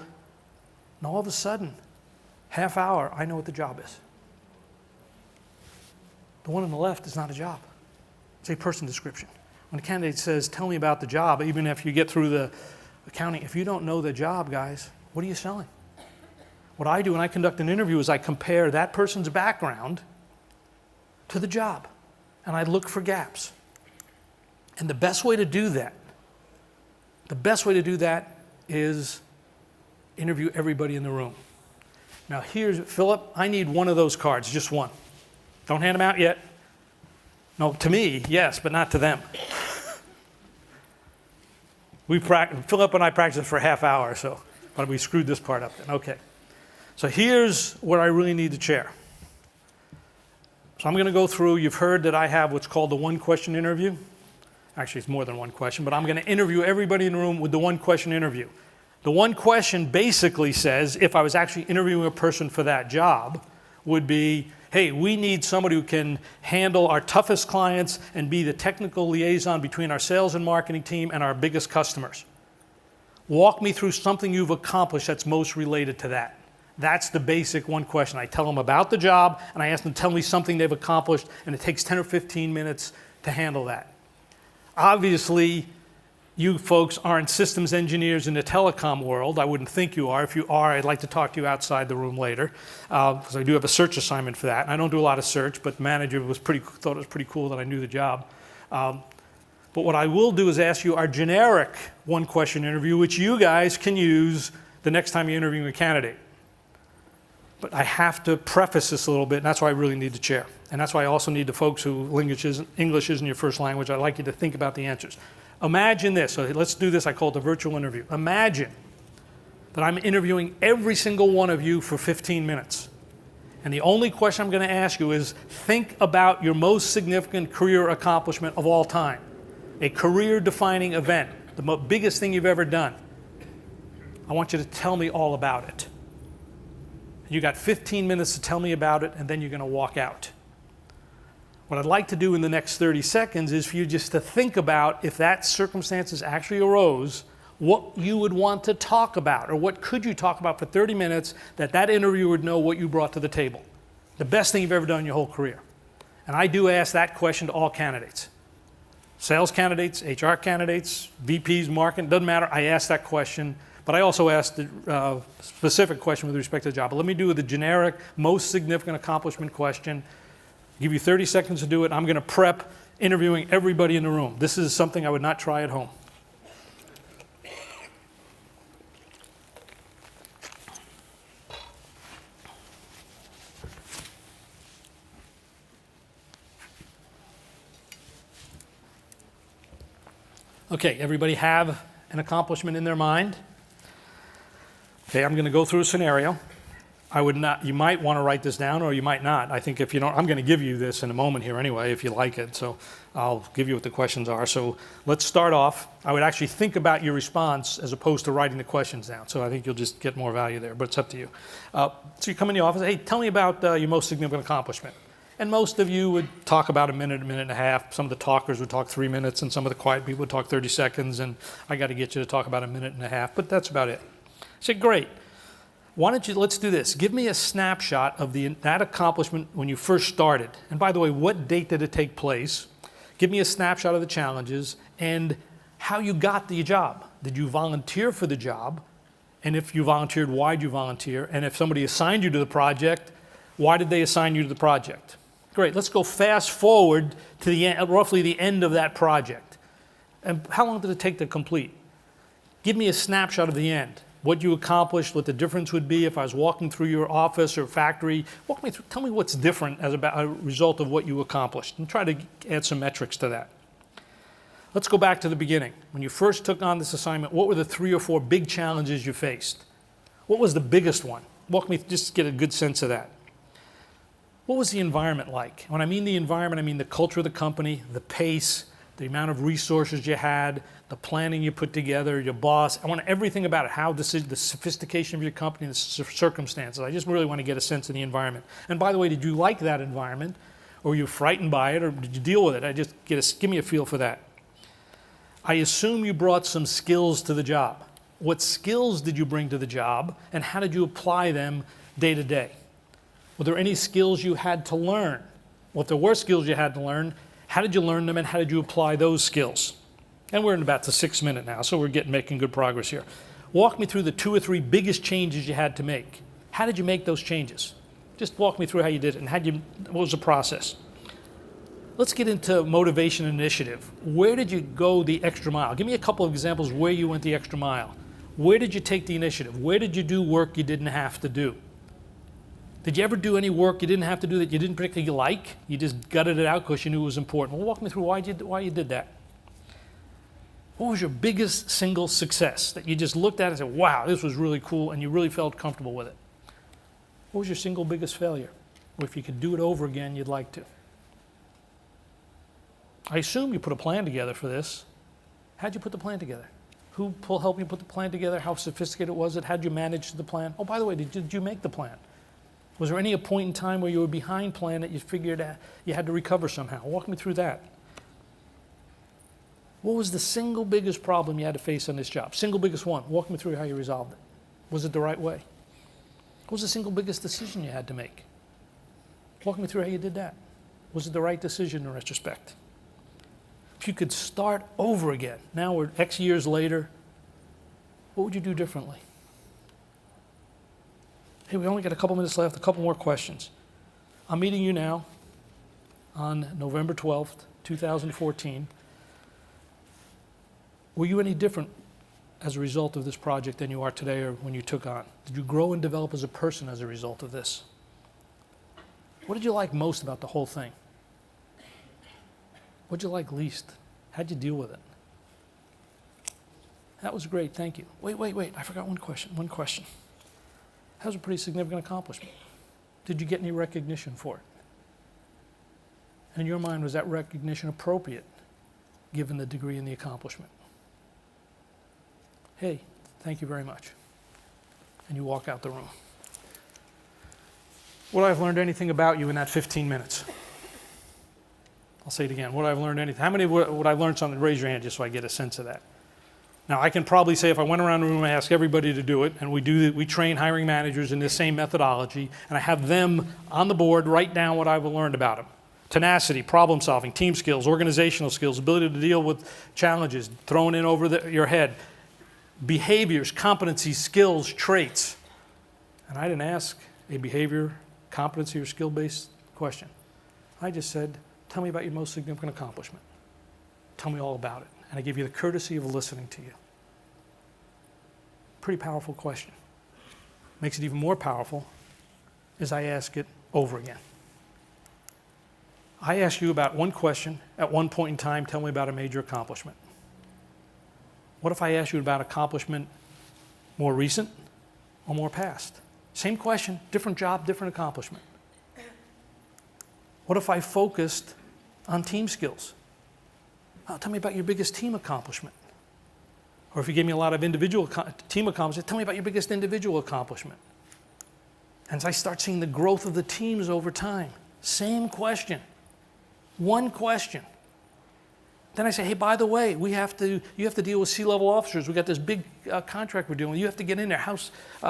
And all of a sudden, half hour, I know what the job is. The one on the left is not a job. It's a person description. When a candidate says, tell me about the job, even if you get through the accounting, if you don't know the job, guys, what are you selling? What I do when I conduct an interview is I compare that person's background to the job, and I look for gaps. And the best way to do that is interview everybody in the room. Now here's, Philip, I need one of those cards, just one. Don't hand them out yet. No, to me, yes, but not to them. Philip and I practiced for a half hour, but we screwed this part up then. Okay. So here's what I really need to share. So I'm going to go through, you've heard that I have what's called the one-question interview. Actually, it's more than one question, but I'm going to interview everybody in the room with the one-question interview. The one question basically says, if I was actually interviewing a person for that job, would be, hey, we need somebody who can handle our toughest clients and be the technical liaison between our sales and marketing team and our biggest customers. Walk me through something you've accomplished that's most related to that. That's the basic one question. I tell them about the job, and I ask them to tell me something they've accomplished, and it takes 10 or 15 minutes to handle that. Obviously, you folks aren't systems engineers in the telecom world. I wouldn't think you are. If you are, I'd like to talk to you outside the room later, because I do have a search assignment for that. And I don't do a lot of search, but the manager thought it was pretty cool that I knew the job. But what I will do is ask you our generic one-question interview, which you guys can use the next time you're interviewing a candidate. But I have to preface this a little bit, and that's why I really need the chair. And that's why I also need the folks who English isn't your first language. I'd like you to think about the answers. Imagine this. So let's do this. I call it the virtual interview. Imagine that I'm interviewing every single one of you for 15 minutes. And the only question I'm going to ask you is, think about your most significant career accomplishment of all time. A career-defining event, the biggest thing you've ever done. I want you to tell me all about it. You got 15 minutes to tell me about it, and then you're going to walk out. What I'd like to do in the next 30 seconds is for you just to think about, if that circumstances actually arose, what you would want to talk about, or what could you talk about for 30 minutes that interviewer would know what you brought to the table. The best thing you've ever done in your whole career. And I do ask that question to all candidates. Sales candidates, HR candidates, VPs, marketing, doesn't matter. I ask that question, but I also ask the specific question with respect to the job. But let me do the generic, most significant accomplishment question. Give you 30 seconds to do it. I'm going to prep interviewing everybody in the room. This is something I would not try at home. Okay, everybody have an accomplishment in their mind? Okay, I'm going to go through a scenario. I would not, you might want to write this down or you might not. I think if you don't, I'm going to give you this in a moment here anyway, if you like it. So I'll give you what the questions are. So let's start off. I would actually think about your response as opposed to writing the questions down. So I think you'll just get more value there, but it's up to you. So you come in the office, hey, tell me about your most significant accomplishment. And most of you would talk about a minute and a half. Some of the talkers would talk 3 minutes and some of the quiet people would talk 30 seconds. And I got to get you to talk about a minute and a half, but that's about it. I said, great. Why don't you, let's do this. Give me a snapshot of that accomplishment when you first started. And by the way, what date did it take place? Give me a snapshot of the challenges and how you got the job. Did you volunteer for the job? And if you volunteered, why did you volunteer? And if somebody assigned you to the project, why did they assign you to the project? Great, let's go fast forward to the end, roughly the end of that project. And how long did it take to complete? Give me a snapshot of the end. What you accomplished, what the difference would be if I was walking through your office or factory. Walk me through, tell me what's different as a result of what you accomplished, and try to add some metrics to that. Let's go back to the beginning. When you first took on this assignment, what were the 3 or 4 big challenges you faced? What was the biggest one? Walk me, just get a good sense of that. What was the environment like? When I mean the environment, I mean the culture of the company, the pace, the amount of resources you had, the planning you put together, your boss. I want everything about it, how the sophistication of your company, the circumstances. I just really want to get a sense of the environment. And by the way, did you like that environment? Or were you frightened by it? Or did you deal with it? Give me a feel for that. I assume you brought some skills to the job. What skills did you bring to the job? And how did you apply them day to day? Were there any skills you had to learn? Well, if there were skills you had to learn, how did you learn them and how did you apply those skills? And we're in about the 6th minute now, so we're making good progress here. Walk me through the 2 or 3 biggest changes you had to make. How did you make those changes? Just walk me through how you did it and what was the process? Let's get into motivation and initiative. Where did you go the extra mile? Give me a couple of examples where you went the extra mile. Where did you take the initiative? Where did you do work you didn't have to do? Did you ever do any work you didn't have to do that you didn't particularly like? You just gutted it out because you knew it was important. Well, walk me through why you did that. What was your biggest single success that you just looked at and said, wow, this was really cool, and you really felt comfortable with it? What was your single biggest failure? Or if you could do it over again, you'd like to? I assume you put a plan together for this. How'd you put the plan together? Who helped you put the plan together? How sophisticated was it? How'd you manage the plan? Oh, by the way, did you make the plan? Was there any point in time where you were behind plan that you figured out you had to recover somehow? Walk me through that. What was the single biggest problem you had to face on this job? Single biggest one. Walk me through how you resolved it. Was it the right way? What was the single biggest decision you had to make? Walk me through how you did that. Was it the right decision in retrospect? If you could start over again, now we're X years later, what would you do differently? Hey, we only got a couple minutes left, a couple more questions. I'm meeting you now on November 12th, 2014. Were you any different as a result of this project than you are today or when you took on? Did you grow and develop as a person as a result of this? What did you like most about the whole thing? What did you like least? How'd you deal with it? That was great, thank you. Wait, I forgot one question. That was a pretty significant accomplishment. Did you get any recognition for it? In your mind, was that recognition appropriate given the degree and the accomplishment? Hey, thank you very much. And you walk out the room. Would I have learned anything about you in that 15 minutes? I'll say it again. Would I have learned anything? How many would I have learned something? Raise your hand just so I get a sense of that. Now, I can probably say if I went around the room and asked everybody to do it, and we train hiring managers in this same methodology, and I have them on the board write down what I've learned about them. Tenacity, problem solving, team skills, organizational skills, ability to deal with challenges thrown in over your head, behaviors, competencies, skills, traits. And I didn't ask a behavior, competency, or skill-based question. I just said, tell me about your most significant accomplishment. Tell me all about it. And I give you the courtesy of listening to you. Pretty powerful question. Makes it even more powerful as I ask it over again. I ask you about one question at one point in time, tell me about a major accomplishment. What if I ask you about accomplishment more recent or more past? Same question, different job, different accomplishment. What if I focused on team skills? Tell me about your biggest team accomplishment. Or if you gave me a lot of individual team accomplishments, tell me about your biggest individual accomplishment. And as I start seeing the growth of the teams over time, same question, one question. Then I say, hey, by the way, you have to deal with C-level officers. We got this big contract we're doing. You have to get in there.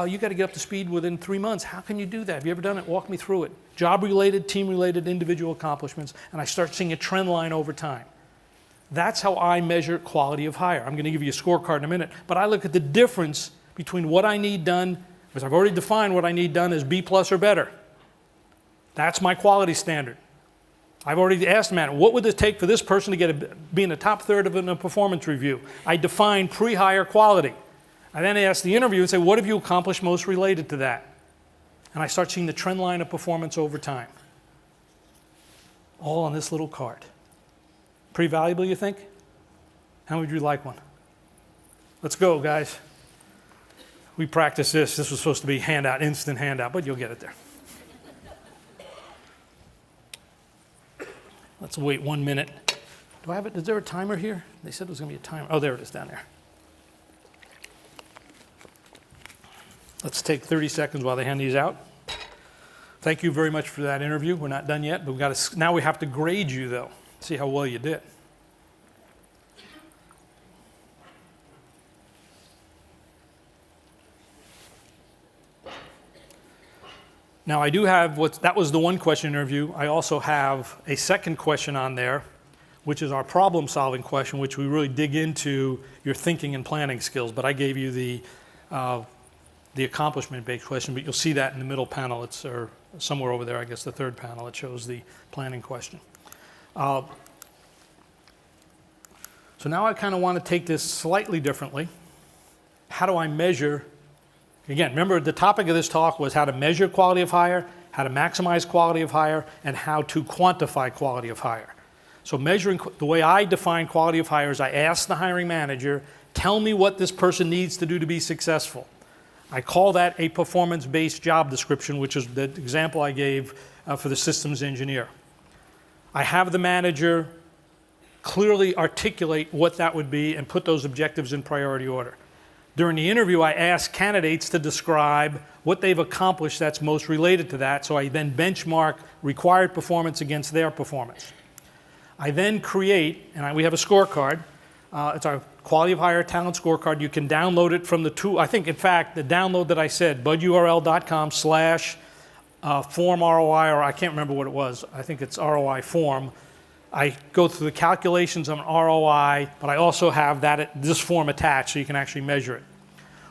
You got to get up to speed within 3 months. How can you do that? Have you ever done it? Walk me through it. Job-related, team-related, individual accomplishments, and I start seeing a trend line over time. That's how I measure quality of hire. I'm going to give you a scorecard in a minute, but I look at the difference between what I need done, because I've already defined what I need done as B+ or better. That's my quality standard. I've already asked the manager, what would it take for this person to be in the top third of a performance review? I define pre-hire quality. I then ask the interview and say, what have you accomplished most related to that? And I start seeing the trend line of performance over time. All on this little card. Pretty valuable, you think? How would you like one? Let's go, guys. We practiced this. This was supposed to be handout, instant handout, but you'll get it there. Let's wait 1 minute. Do I have it? Is there a timer here? They said there was going to be a timer. Oh, there it is down there. Let's take 30 seconds while they hand these out. Thank you very much for that interview. We're not done yet, but now we have to grade you, though. See how well you did. Now I do have that was the one question interview. I also have a second question on there, which is our problem solving question, which we really dig into your thinking and planning skills. But I gave you the accomplishment based question, but you'll see that in the middle panel. It's or somewhere over there, I guess the third panel, it shows the planning question. So now I kind of want to take this slightly differently. How do I measure? Again, remember the topic of this talk was how to measure quality of hire, how to maximize quality of hire, and how to quantify quality of hire. So measuring, the way I define quality of hire is I ask the hiring manager, tell me what this person needs to do to be successful. I call that a performance-based job description, which is the example I gave for the systems engineer. I have the manager clearly articulate what that would be and put those objectives in priority order. During the interview, I ask candidates to describe what they've accomplished that's most related to that, so I then benchmark required performance against their performance. I then create, and we have a scorecard. It's our quality of hire talent scorecard. You can download it from the tool. I think, in fact, the download that I said, budurl.com/form ROI, or I can't remember what it was. I think it's ROI form. I go through the calculations on ROI, but I also have this form attached so you can actually measure it.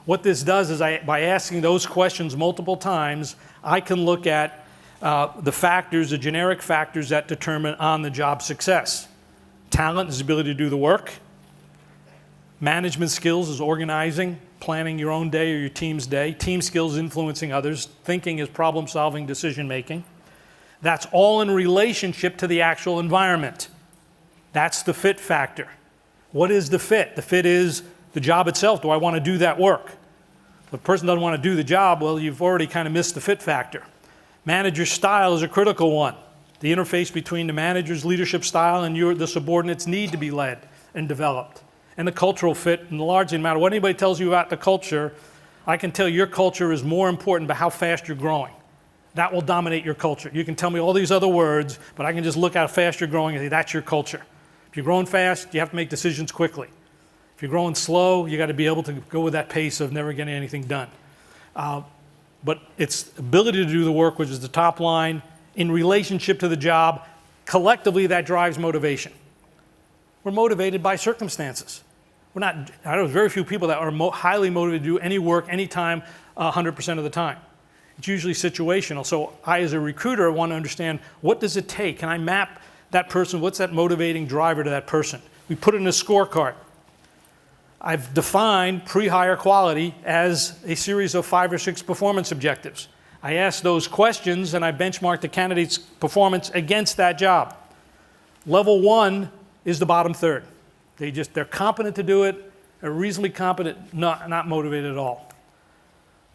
What this does is by asking those questions multiple times, I can look at the factors, the generic factors that determine on-the-job success. Talent is the ability to do the work. Management skills is organizing, planning your own day or your team's day. Team skills influencing others. Thinking is problem-solving, decision-making. That's all in relationship to the actual environment. That's the fit factor. What is the fit? The fit is the job itself. Do I want to do that work? If the person doesn't want to do the job, well, you've already kind of missed the fit factor. Manager style is a critical one. The interface between the manager's leadership style and the subordinates need to be led and developed. And the cultural fit, and largely no matter what anybody tells you about the culture, I can tell your culture is more important by how fast you're growing. That will dominate your culture. You can tell me all these other words, but I can just look at how fast you're growing and say, that's your culture. If you're growing fast, you have to make decisions quickly. If you're growing slow, you got to be able to go with that pace of never getting anything done. But it's ability to do the work, which is the top line, in relationship to the job. Collectively, that drives motivation. We're motivated by circumstances. I know very few people that are highly motivated to do any work, anytime, 100% of the time. It's usually situational. So I, as a recruiter, want to understand, what does it take? Can I map that person? What's that motivating driver to that person? We put it in a scorecard. I've defined pre-hire quality as a series of 5 or 6 performance objectives. I ask those questions and I benchmark the candidate's performance against that job. Level 1 is the bottom third. They're competent to do it, they're reasonably competent, not motivated at all.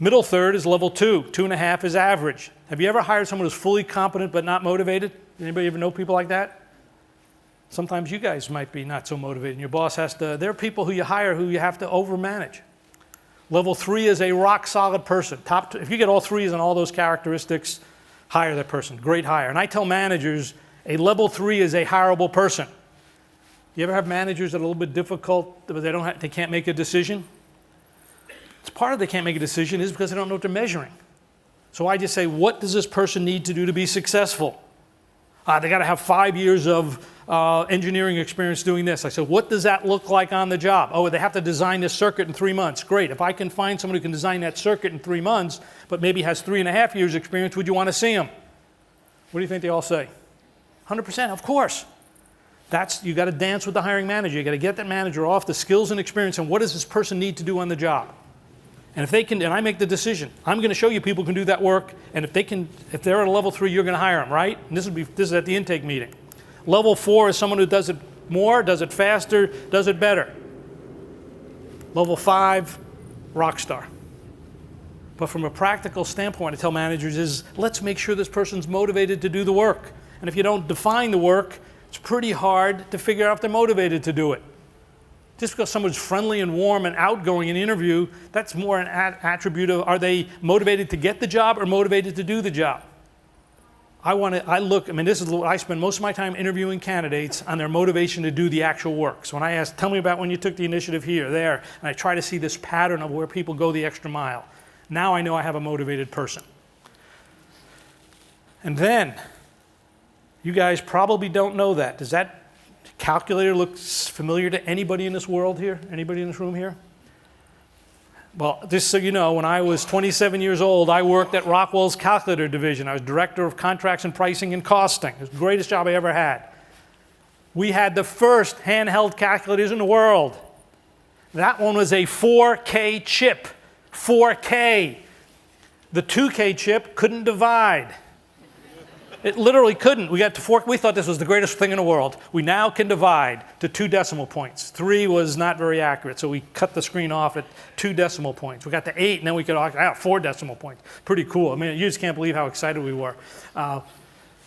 Middle third is level 2. 2.5 is average. Have you ever hired someone who's fully competent but not motivated? Anybody ever know people like that? Sometimes you guys might be not so motivated, and your boss has to, there are people who you hire who you have to overmanage. Level 3 is a rock solid person. If you get all 3s and all those characteristics, hire that person. Great hire. And I tell managers, a level 3 is a hireable person. You ever have managers that are a little bit difficult, but they can't make a decision? It's part of they can't make a decision is because they don't know what they're measuring. So I just say, what does this person need to do to be successful? They got to have 5 years of engineering experience doing this. I said, what does that look like on the job? Oh, they have to design this circuit in 3 months. Great. If I can find someone who can design that circuit in 3 months, but maybe has 3.5 years experience, would you want to see them? What do you think they all say? 100%, of course. You got to dance with the hiring manager. You got to get that manager off the skills and experience and what does this person need to do on the job. And if they can, and I make the decision, I'm going to show you people who can do that work, and if they're at a level 3, you're going to hire them, right? And this is at the intake meeting. Level 4 is someone who does it more, does it faster, does it better. Level 5, rock star. But from a practical standpoint, I tell managers is, let's make sure this person's motivated to do the work. And if you don't define the work, it's pretty hard to figure out if they're motivated to do it. Just because someone's friendly and warm and outgoing in an interview, that's more an attribute of, are they motivated to get the job or motivated to do the job? This is what I spend most of my time interviewing candidates on their motivation to do the actual work. So when I ask, tell me about when you took the initiative here, there, and I try to see this pattern of where people go the extra mile. Now I know I have a motivated person. And then, you guys probably don't know that. Does that calculator look familiar to anybody in this world here? Anybody in this room here? Well, just so you know, when I was 27 years old, I worked at Rockwell's calculator division. I was director of contracts and pricing and costing. It was the greatest job I ever had. We had the first handheld calculators in the world. That one was a 4K chip. 4K. The 2K chip couldn't divide. It literally couldn't. We thought this was the greatest thing in the world. We now can divide to 2 decimal points. 3 was not very accurate, so we cut the screen off at 2 decimal points. We got to 8, and then we could 4 decimal points. Pretty cool. I mean, you just can't believe how excited we were.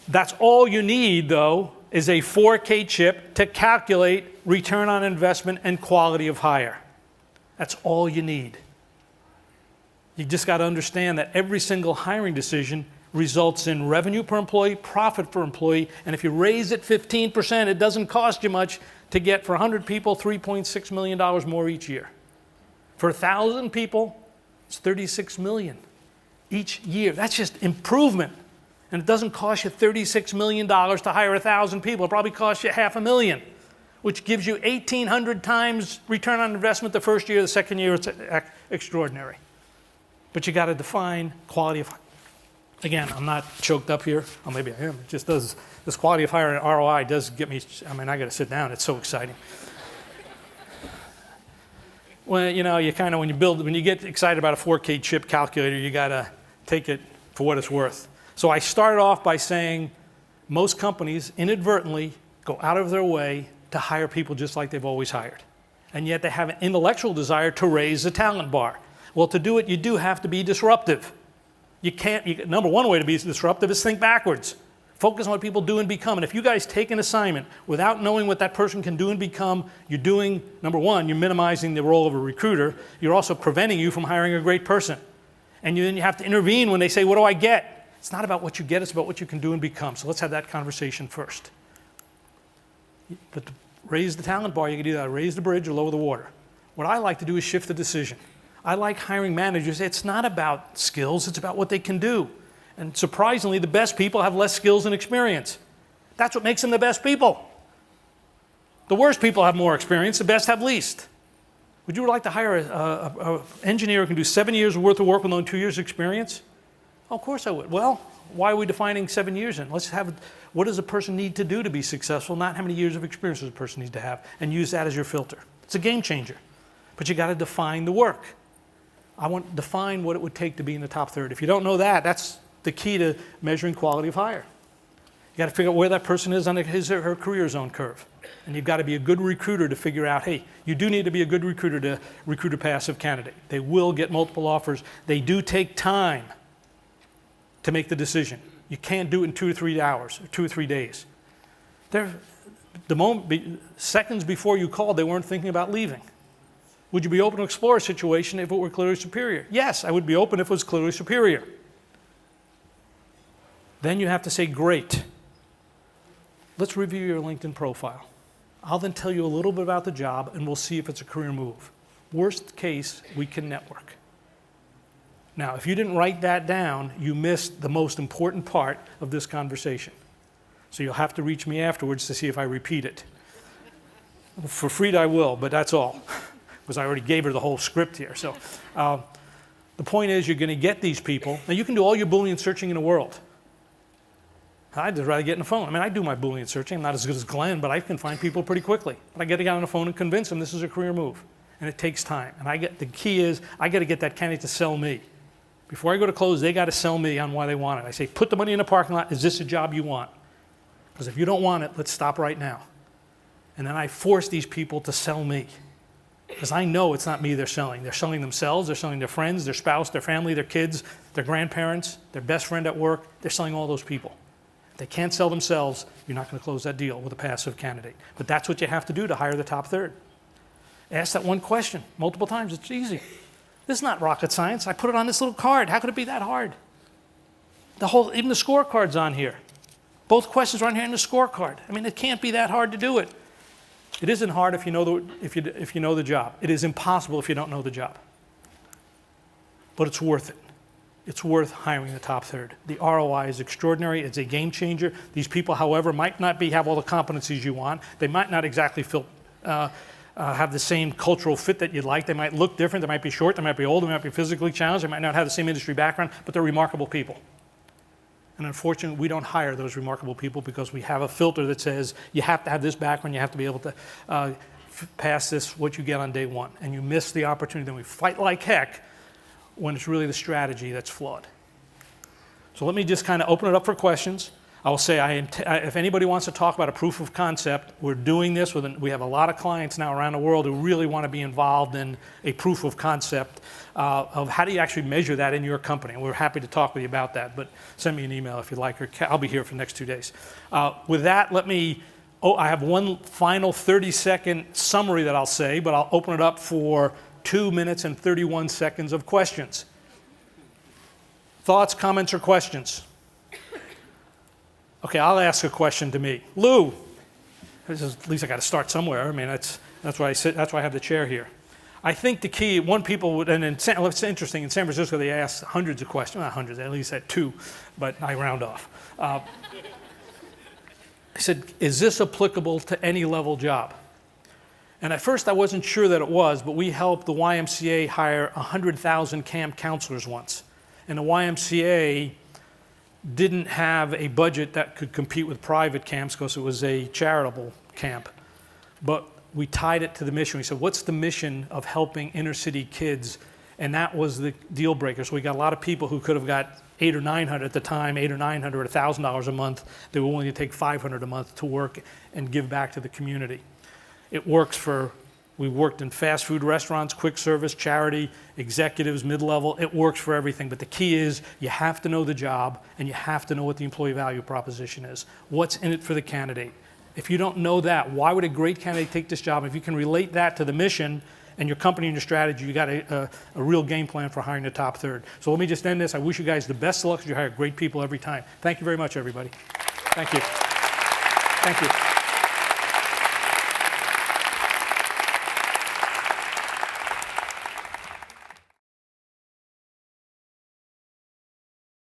That's all you need, though, is a 4K chip to calculate return on investment and quality of hire. That's all you need. You just got to understand that every single hiring decision results in revenue per employee, profit per employee, and if you raise it 15%, it doesn't cost you much to get, for 100 people, $3.6 million more each year. For 1,000 people, it's $36 million each year. That's just improvement. And it doesn't cost you $36 million to hire 1,000 people. It probably costs you $500,000, which gives you 1,800 times return on investment the first year. The second year, it's extraordinary. But you got to define quality of hire. Again, I'm not choked up here. Or maybe I am. It just does. This quality of hire and ROI does get me. I got to sit down. It's so exciting. Well, you kind of, when you get excited about a 4K chip calculator, you got to take it for what it's worth. So I started off by saying most companies inadvertently go out of their way to hire people just like they've always hired. And yet they have an intellectual desire to raise the talent bar. Well, to do it, you do have to be disruptive. Number one way to be disruptive is think backwards. Focus on what people do and become. And if you guys take an assignment without knowing what that person can do and become, you're doing, number one, you're minimizing the role of a recruiter. You're also preventing you from hiring a great person. And then you have to intervene when they say, what do I get? It's not about what you get, it's about what you can do and become. So let's have that conversation first. But to raise the talent bar, you can do that. Raise the bridge or lower the water. What I like to do is shift the decision. I like hiring managers. It's not about skills, it's about what they can do. And surprisingly, the best people have less skills and experience. That's what makes them the best people. The worst people have more experience, the best have least. Would you like to hire an engineer who can do 7 years worth of work with only 2 years experience? Oh, of course I would. Well, why are we defining 7 years in? Let's have, what does a person need to do to be successful, not how many years of experience does a person need to have, and use that as your filter. It's a game changer. But you got to define the work. I want to define what it would take to be in the top third. If you don't know that, that's the key to measuring quality of hire. You got to figure out where that person is on his or her career zone curve. And you've got to be a good recruiter to figure out, hey, you do need to be a good recruiter to recruit a passive candidate. They will get multiple offers. They do take time to make the decision. You can't do it in 2 or 3 hours or 2 or 3 days. Seconds before you called, they weren't thinking about leaving. Would you be open to explore a situation if it were clearly superior? Yes, I would be open if it was clearly superior. Then you have to say, great. Let's review your LinkedIn profile. I'll then tell you a little bit about the job, and we'll see if it's a career move. Worst case, we can network. Now, if you didn't write that down, you missed the most important part of this conversation. So you'll have to reach me afterwards to see if I repeat it. For free, I will, but that's all, because I already gave her the whole script here. So the point is, you're going to get these people. Now, you can do all your Boolean searching in the world. I'd just rather get in the phone. I mean, I do my Boolean searching. I'm not as good as Glenn, but I can find people pretty quickly. But I get to get on the phone and convince them this is a career move. And it takes time. And the key is, I got to get that candidate to sell me. Before I go to close, they got to sell me on why they want it. I say, put the money in the parking lot. Is this a job you want? Because if you don't want it, let's stop right now. And then I force these people to sell me. Because I know it's not me they're selling. They're selling themselves. They're selling their friends, their spouse, their family, their kids, their grandparents, their best friend at work. They're selling all those people. If they can't sell themselves, you're not going to close that deal with a passive candidate. But that's what you have to do to hire the top third. Ask that one question multiple times. It's easy. This is not rocket science. I put it on this little card. How could it be that hard? Even the scorecard's on here. Both questions are on here in the scorecard. I mean, it can't be that hard to do it. It isn't hard if you know the job. It is impossible if you don't know the job. But it's worth it. It's worth hiring the top third. The ROI is extraordinary. It's a game changer. These people, however, might not have all the competencies you want. They might not exactly have the same cultural fit that you'd like. They might look different. They might be short. They might be old. They might be physically challenged. They might not have the same industry background, but they're remarkable people. And unfortunately, we don't hire those remarkable people because we have a filter that says you have to have this background. You have to be able to pass this, what you get on day one. And you miss the opportunity. Then we fight like heck when it's really the strategy that's flawed. So let me just kind of open it up for questions. I will say, if anybody wants to talk about a proof of concept, we're doing this. We have a lot of clients now around the world who really want to be involved in a proof of concept of how do you actually measure that in your company. And we're happy to talk with you about that, but send me an email if you'd like, or I'll be here for the next 2 days. With that, I have one final 30-second summary that I'll say, but I'll open it up for 2 minutes and 31 seconds of questions. Thoughts, comments, or questions? Okay, I'll ask a question to me. Lou, at least I got to start somewhere. I mean, that's why I sit. That's why I have the chair here. I think the key, it's interesting, in San Francisco they ask hundreds of questions, not hundreds, at least at 2, but I round off. I said, is this applicable to any level job? And at first I wasn't sure that it was, but we helped the YMCA hire 100,000 camp counselors once. And the YMCA didn't have a budget that could compete with private camps because it was a charitable camp. But we tied it to the mission. We said, what's the mission of helping inner city kids? And that was the deal breaker. So we got a lot of people who could have got $800 or $900 at the time, $800 or $900, $1,000 a month. They were willing to take $500 a month to work and give back to the community. It works we worked in fast food restaurants, quick service, charity, executives, mid-level. It works for everything. But the key is you have to know the job and you have to know what the employee value proposition is. What's in it for the candidate? If you don't know that, why would a great candidate take this job? If you can relate that to the mission and your company and your strategy, you got a real game plan for hiring the top third. So let me just end this. I wish you guys the best of luck because you hire great people every time. Thank you very much, everybody. Thank you. Thank you.